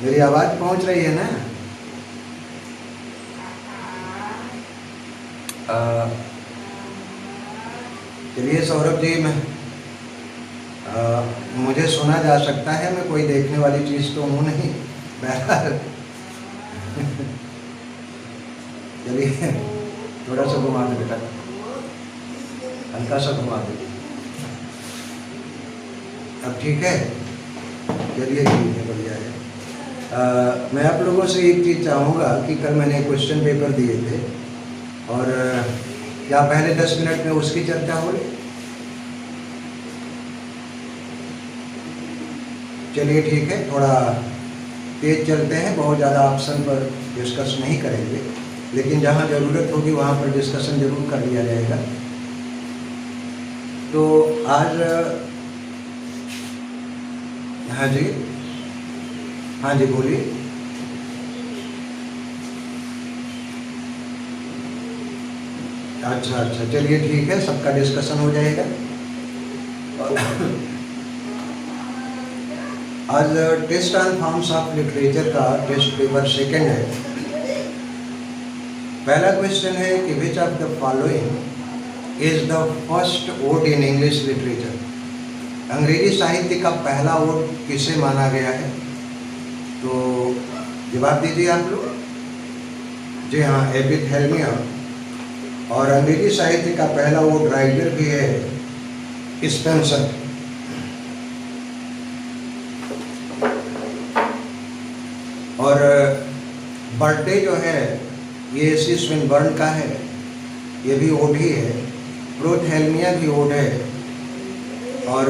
मेरी आवाज़ पहुंच रही है ना? चलिए सौरभ जी, मुझे सुना जा सकता है, मैं कोई देखने वाली चीज़ तो हूँ नहीं। बहरहाल चलिए थोड़ा सा घुमा दे बेटा, हल्का सा घुमा दे। अब ठीक है? चलिए ठीक है, बढ़िया है। मैं आप लोगों से एक चीज़ चाहूँगा कि कल मैंने क्वेश्चन पेपर दिए थे और क्या पहले 10 मिनट में उसकी चर्चा हो रही? चलिए ठीक है, थोड़ा तेज चलते हैं, बहुत ज़्यादा ऑप्शन पर डिस्कस नहीं करेंगे, लेकिन जहाँ ज़रूरत होगी वहाँ पर डिस्कशन जरूर कर लिया जाएगा। तो आज हाँ जी बोलिए। अच्छा, चलिए ठीक है, सबका डिस्कशन हो जाएगा। आज test on forms of literature का टेस्ट पेपर सेकंड है। पहला क्वेश्चन है कि which of the following is the first ode in English literature. अंग्रेजी साहित्य का पहला ओड किसे माना गया है? तो जवाब दीजिए आप लोग। जी हाँ, एपिथेल्मिया। और अंग्रेजी साहित्य का पहला ओड राइटर भी है स्पेंसर। और बर्थडे जो है ये सी स्विनबर्न का है, ये भी ओड ही है। प्रोथेल्मिया भी ओड है। और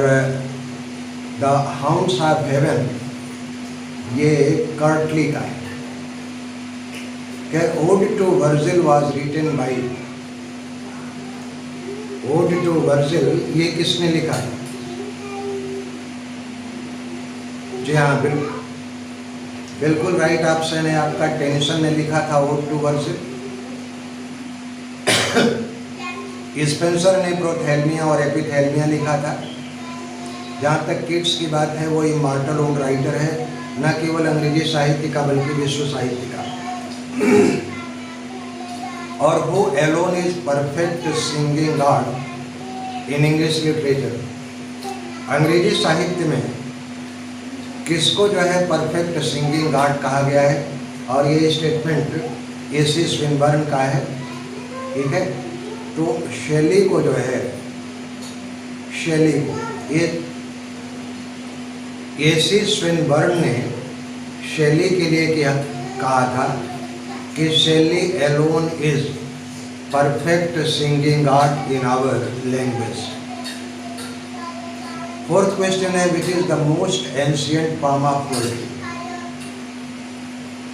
द हाउंड्स ऑफ हेवन ये कर्टली का है। Ode to Virgil was written by, ode to Virgil ये किसने लिखा है? जी हाँ, बिल्कुल राइट ऑप्शन है आपका। टेनिसन ने लिखा था ओड टू वर्जिल। स्पेंसर ने प्रोथेल्मिया और एपिथेल्मिया लिखा था। जहाँ तक किड्स की बात है, वो इमॉर्टल ओड राइटर है, न केवल अंग्रेजी साहित्य का बल्कि विश्व साहित्य का। और वो Elon is perfect singing god in English literature. अंग्रेजी साहित्य में किसको जो है परफेक्ट सिंगिंग गॉड कहा गया है? और ये स्टेटमेंट एसी स्विनबर्न का है। ठीक है, तो शेली को जो है, शेली को, ये एसी स्विनबर्न ने शेली के लिए क्या कहा था कि Shelley alone is perfect singing god in our language. Fourth question है which is the most ancient form of poetry.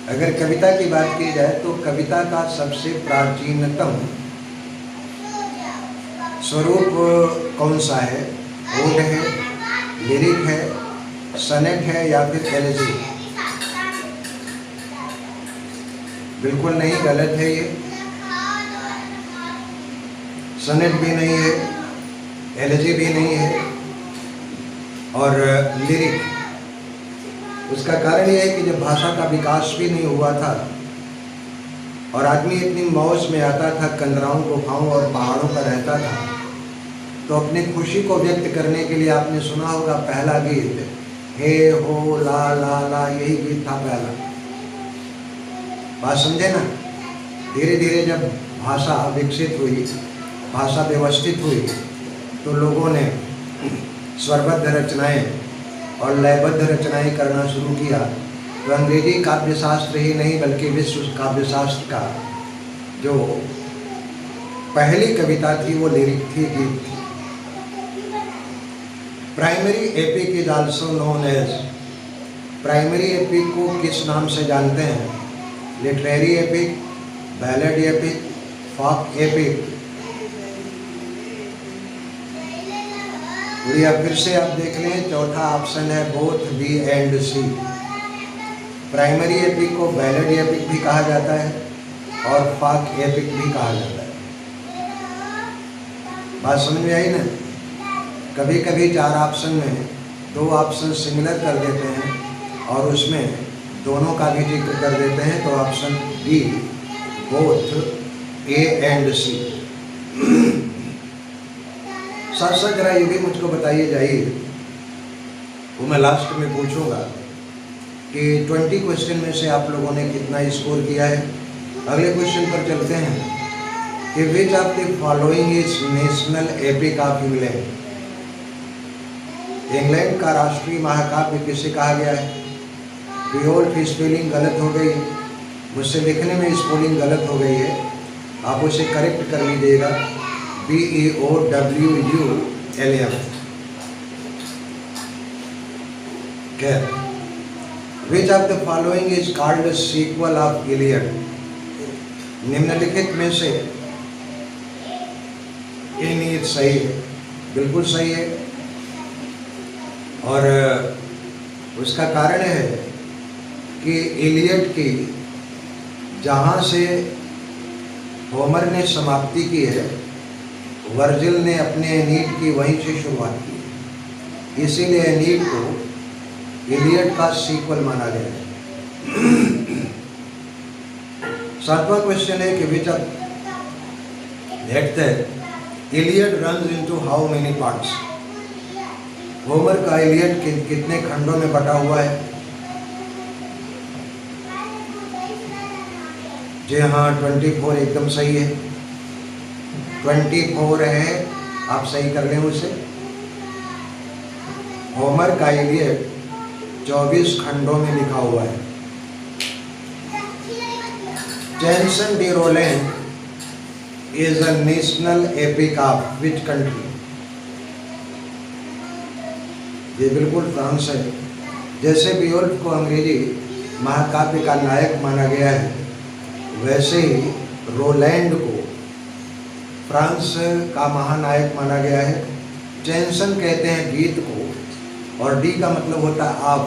अगर कविता की बात की जाए तो कविता का सबसे प्राचीनतम स्वरूप कौन सा है? ओड है, लिरिक है, सनेट है या फिर एलेजी? बिल्कुल नहीं, गलत है ये। सनेट भी नहीं है, एलेजी भी नहीं है और लिरिक। उसका कारण यह है कि जब भाषा का विकास भी नहीं हुआ था और आदमी इतनी मौज में आता था, कंदराओं, गुफाओं और पहाड़ों पर रहता था, तो अपनी खुशी को व्यक्त करने के लिए आपने सुना होगा पहला गीत हे हो ला ला ला, यही गीत था पहला। बात समझे ना? धीरे धीरे जब भाषा विकसित हुई, भाषा व्यवस्थित हुई, तो लोगों ने स्वरबद्ध रचनाएं और लयबद्ध रचनाएं करना शुरू किया। तो अंग्रेजी काव्यशास्त्र ही नहीं बल्कि विश्व काव्यशास्त्र का जो पहली कविता थी वो लिरिक थी, गीत थी। Primary epic is also known as, primary epic को किस नाम से जानते हैं? Literary epic, ballad epic, folk epic. बढ़िया, फिर से आप देख लें, चौथा ऑप्शन है both B and C. Primary epic को बैलेड एपिक भी कहा जाता है और फॉक एपिक भी कहा जाता है। बात समझ में आई ना? कभी कभी 4 ऑप्शन में 2 ऑप्शन सिमिलर कर देते हैं और उसमें दोनों का भी जिक्र कर देते हैं, तो option D both A and C. साथ साथ जरा ये भी मुझको बताइए जाइए, वो मैं लास्ट में पूछूंगा कि 20 क्वेश्चन में से आप लोगों ने कितना स्कोर किया है। अगले क्वेश्चन पर चलते हैं कि which of the following is national epic of England. England का राष्ट्रीय महाकाव्य किसे कहा गया है? बियोल्फ स्पेलिंग गलत हो गई है, मुझसे लिखने में स्पेलिंग गलत हो गई है, आप उसे करेक्ट कर लीजिएगा। BEOWULF। क्या which of the following is called sequel of Iliad. निम्नलिखित में से ये सही है, बिल्कुल सही है, और उसका कारण है कि इलियड की जहाँ से होमर ने समाप्ति की है, वर्जिल ने अपने एनीड की वहीं से शुरुआत की, इसीलिए एनीड को इलियड का सीक्वल माना गया है। 7वां क्वेश्चन है कि which of that Iliad runs into how many parts. Homer का इलियड कितने खंडों में बटा हुआ है? जी हाँ, 24 एकदम सही है, 24 है, आप सही कर लें उसे। होमर का इलियड 24 खंडों में लिखा हुआ है। Chanson de Roland is a national epic of which country. ये बिल्कुल फ्रांस है। जैसे बियोल्फ को अंग्रेजी महाकाव्य का नायक माना गया है, वैसे ही रोलैंड को फ्रांस का महानायक माना गया है। चैंसन कहते हैं गीत को, और डी का मतलब होता है ऑफ।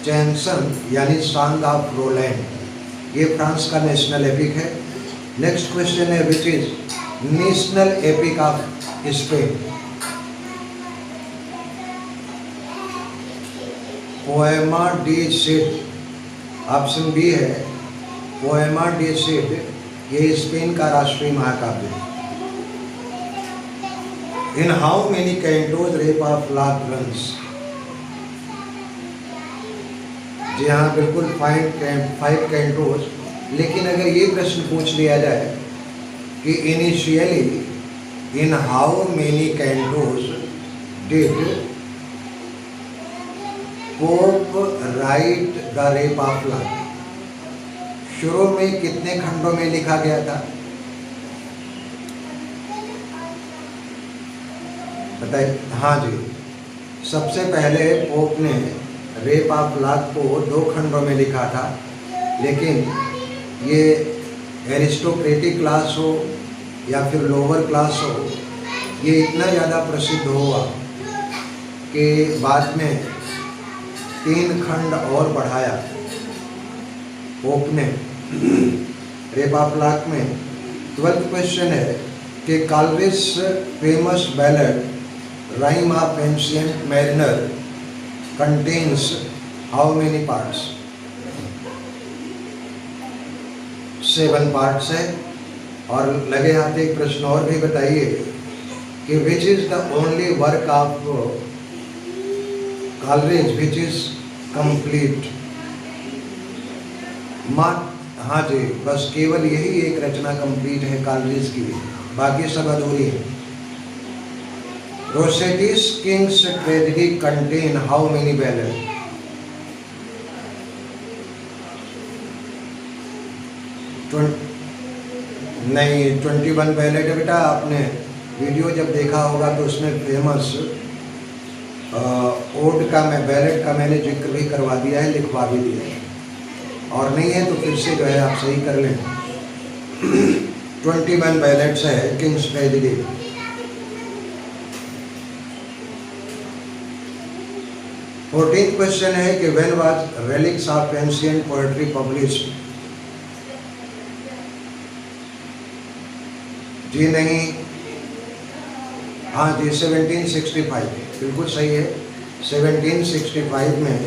चैंसन यानी सॉन्ग ऑफ रोलैंड, ये फ्रांस का नेशनल एपिक है। नेक्स्ट क्वेश्चन है which is national epic of Spain. Poema de Cid, option B है पोएमा डी सिड, ये स्पेन का राष्ट्रीय महाकाव्य है। In how many cantos Rape of Lock runs. जी हाँ, बिल्कुल 5 कैंटोज। लेकिन अगर ये प्रश्न पूछ लिया जाए कि initially in how many cantos did Pope write the Rape of Lock, शुरू में कितने खंडों में लिखा गया था? बताइए। हाँ जी, सबसे पहले पोप ने रेप ऑफ लाक को 2 खंडों में लिखा था, लेकिन ये एरिस्टोक्रेटिक क्लास हो या फिर लोअर क्लास हो, ये इतना ज़्यादा प्रसिद्ध हुआ कि बाद में 3 खंड और बढ़ाया पोप ने रेप ऑफ लाक में। 12th क्वेश्चन है कि Coleridge's famous ballad rime of ancient mariner contains how many parts. 7 parts है। और लगे हाथ एक प्रश्न और भी बताइए कि which is the only work of Coleridge which is complete. हाँ जी, बस केवल यही एक रचना कंप्लीट है कालरेज की, बाकी सब अधूरी है। Rossetti's King's Tragedy contain how many ballad. नहीं, 21 बैलेड है बेटा। आपने वीडियो जब देखा होगा तो उसमें फेमस ओड का बैलेड का मैंने जिक्र भी करवा दिया है, लिखवा भी दिया है, और नहीं है तो फिर से जो है आप सही कर लें। 21 बैलेड्स है किंग्स ट्रेजेडी। 14th क्वेश्चन है कि when was Reliques of ancient poetry published. जी नहीं, हाँ जी, 1765 बिल्कुल सही है। 1765 में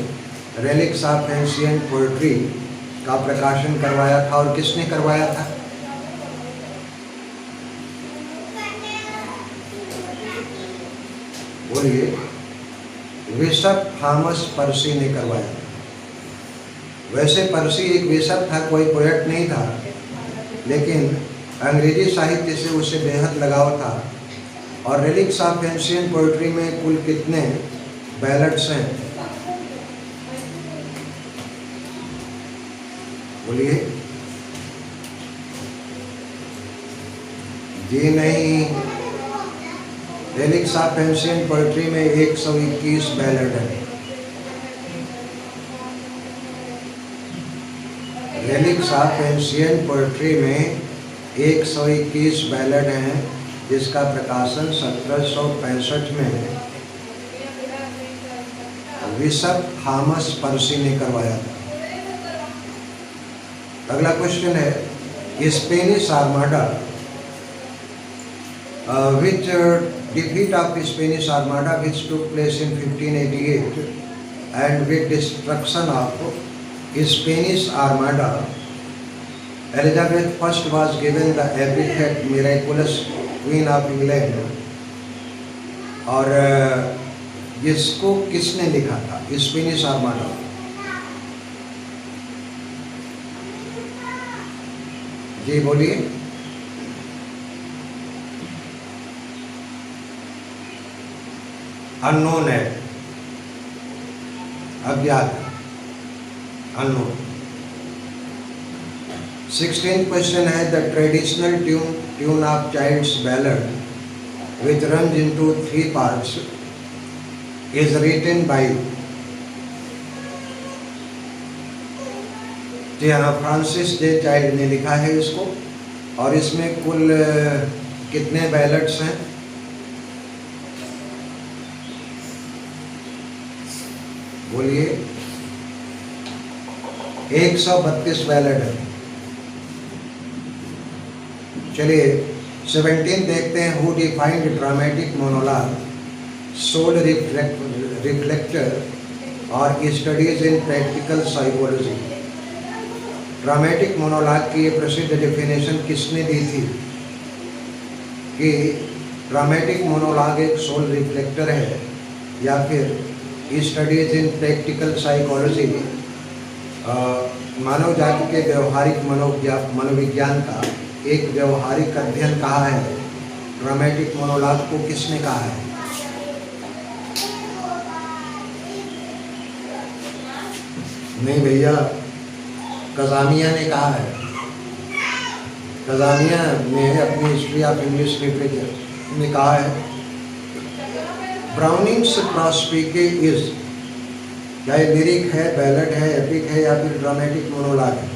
रेलिक्स ऑफ एंशिएंट पोएट्री का प्रकाशन करवाया था, और किसने करवाया था? बोलिए। बिशप थॉमस पर्सी ने करवाया था। वैसे पर्सी एक बिशप था, कोई पोएट नहीं था, लेकिन अंग्रेजी साहित्य से उसे बेहद लगाव था। और रेलिक्स ऑफ एंशिएंट पोएट्री में कुल कितने बैलेट्स हैं? बोलिए। जी नहीं, रेलिक्स ऑफ एंशिएंट पोएट्री में 121 बैलेट है। रेलिक्स ऑफ एंशिएंट पोएट्री में 121 बैलेट हैं, जिसका प्रकाशन 1765 में बिशप थॉमस पर्सी ने करवाया था। अगला क्वेश्चन है, Spanish armada which defeat of Spanish Armada which took place in 1588 and with destruction of Spanish Armada, Elizabeth I was given the epithet miraculous Queen of England। और इसको किसने लिखा था, स्पेनिश आर्माडा? जी बोलिए। अननोन है, अज्ञात, unknown. 16th question है, the traditional tune of child's ballad which runs into 3 parts is written by, जी हाँ, फ्रांसिस जे चाइल्ड ने लिखा है इसको। और इसमें कुल कितने बैलेट्स हैं? बोलिए। 132 बैलेट है। चलिए 17 देखते हैं, who defined dramatic monologue, soul reflector और studies in practical psychology. Dramatic monologue की ये प्रसिद्ध डेफिनेशन किसने दी थी कि ड्रामेटिक मोनोलॉग एक सोल रिफ्लेक्टर है, या फिर स्टडीज इन प्रैक्टिकल साइकोलॉजी मानव जाति के व्यवहारिक मनोविज्ञान का एक व्यवहारिक अध्ययन कहा है। ड्रामेटिक मोनोलॉग को किसने कहा है? नहीं भैया, कज़ामिया ने कहा है। कज़ामिया ने अपनी हिस्ट्री ऑफ इंग्लिश लिटरेचर में कहा है, ब्राउनिंग्स प्रॉस्पिके इज, क्या ये लिरिक है, बैलेट है, एपिक है, या फिर ड्रामेटिक मोनोलॉग है?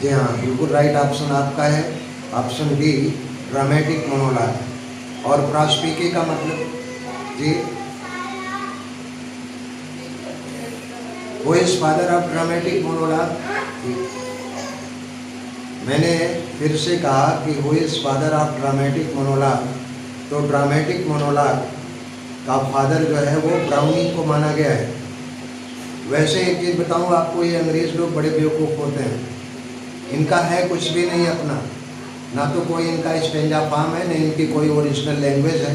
जी हाँ, बिल्कुल राइट ऑप्शन आपका है, ऑप्शन बी, ड्रामेटिक मोनोलॉग। और प्रॉस्पिके का मतलब? जी, वो is father of dramatic monologue. मैंने फिर से कहा कि वो is father of dramatic monologue, तो ड्रामेटिक मोनोलॉग का फादर जो है वो ब्राउनिंग को माना गया है। वैसे एक चीज़ बताऊँ आपको, ये अंग्रेज़ लोग बड़े बेवकूफ़ होते हैं। इनका है कुछ भी नहीं अपना, ना तो कोई इनका स्टेंजा फार्म है, न इनकी कोई ओरिजिनल लैंग्वेज है।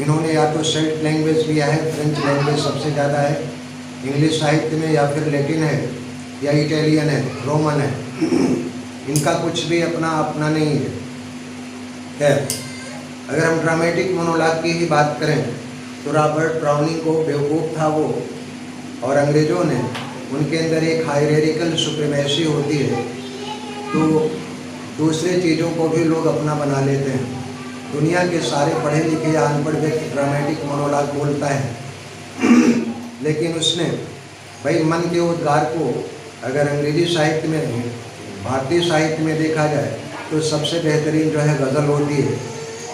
इन्होंने या तो सेल्ट लैंग्वेज लिया है, फ्रेंच लैंग्वेज सबसे ज़्यादा है इंग्लिश साहित्य में, या फिर लैटिन है, या इटालियन है, रोमन है। इनका कुछ भी अपना नहीं है। खैर, अगर हम ड्रामेटिक मोनोलॉग की ही बात करें तो रॉबर्ट ब्राउनिंग को बेवकूफ़ था वो, और अंग्रेज़ों ने उनके अंदर एक हायरार्किकल सुप्रीमेसी होती है, तो दूसरे चीज़ों को भी लोग अपना बना लेते हैं। दुनिया के सारे पढ़े लिखे या अनपढ़ व्यक्ति ड्रामेटिक मोनोलॉग बोलता है, लेकिन उसने भाई मन के उद्गार को अगर अंग्रेजी साहित्य में, भारतीय साहित्य में देखा जाए तो सबसे बेहतरीन जो है गज़ल होती है।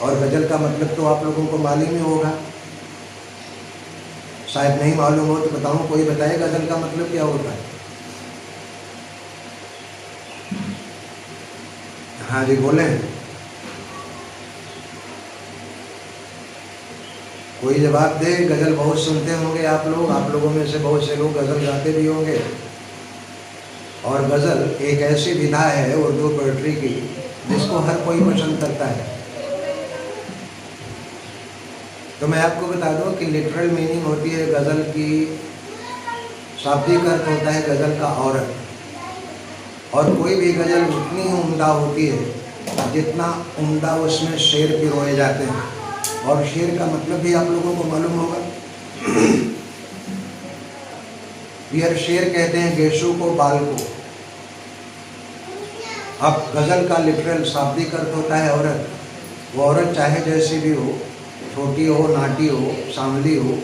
और गज़ल का मतलब तो आप लोगों को मालूम ही होगा, शायद नहीं मालूम हो तो बताऊं, कोई बताए गज़ल का मतलब क्या होता है? हाँ जी बोलें। कोई जवाब दे। गज़ल बहुत सुनते होंगे आप लोगों में से बहुत से लोग गज़ल गाते भी होंगे। और गज़ल एक ऐसी विधा है उर्दू पोइट्री की जिसको हर कोई पसंद करता है। तो मैं आपको बता दूं कि लिटरल मीनिंग होती है गज़ल की, शाब्दिक अर्थ होता है गज़ल का औरत। और कोई भी गज़ल उतनी ही उम्दा होती है जितना उम्दा उसमें शेर पिरोए जाते हैं। और शेर का मतलब भी आप लोगों को मालूम होगा। यार शेर कहते हैं गेशु को, बाल को। अब गज़ल का लिटरल शाब्दिक अर्थ होता है औरत। वो औरत चाहे जैसी भी हो, छोटी हो, नाटी हो, सांवली हो,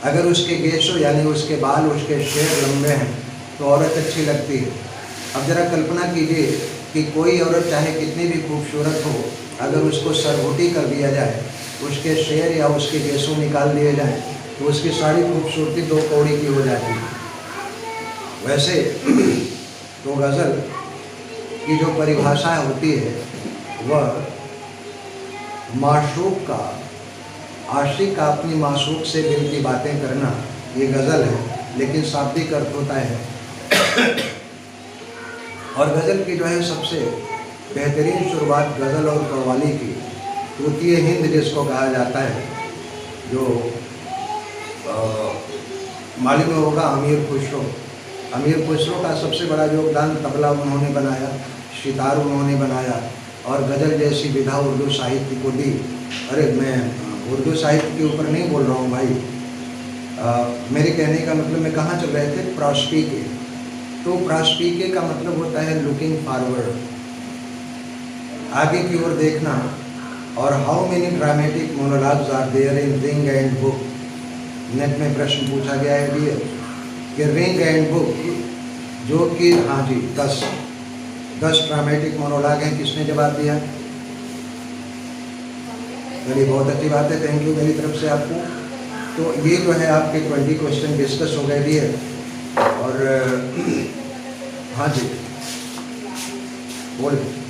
अगर उसके गेशो यानी उसके बाल, उसके शेर लंबे हैं तो औरत अच्छी लगती है। अब ज़रा कल्पना कीजिए कि कोई औरत चाहे कितनी भी खूबसूरत हो, अगर उसको सरघोटी कर दिया जाए, उसके शेर या उसके गेशो निकाल दिए जाएं, तो उसकी सारी खूबसूरती दो कौड़ी की हो जाती है। वैसे तो गज़ल की जो परिभाषा होती है वह माशूक का, आशिक का अपनी माशूक से दिल की बातें करना, ये गज़ल है। लेकिन शाब्दिक अर्थ होता है। और गज़ल की जो है सबसे बेहतरीन शुरुआत गज़ल और कव्वाली की तूतीय हिंद जिसको कहा जाता है, जो मालूम होगा अमीर खुसरो। अमीर खुसरो का सबसे बड़ा योगदान तबला उन्होंने बनाया, सितार उन्होंने बनाया और गज़ल जैसी विधा उर्दू साहित्य को दी। अरे मैं उर्दू साहित्य के ऊपर नहीं बोल रहा हूँ भाई, मेरे कहने का मतलब मैं कहाँ चल रहे थे, प्रास्पीके। तो प्रास्पीके का मतलब होता है लुकिंग फॉरवर्ड, आगे की ओर देखना। और how many dramatic monologues are there in ring and book. NET में प्रश्न पूछा गया है डियर कि रिंग एंड बुक, जो कि हाँ जी 10 ड्रामेटिक मोनोलॉग हैं। किसने जवाब दिया? चलिए बहुत अच्छी बात है, थैंक यू मेरी तरफ से आपको। तो ये जो है आपके 20 क्वेश्चन डिस्कस हो गए डियर। और हाँ जी बोलिए।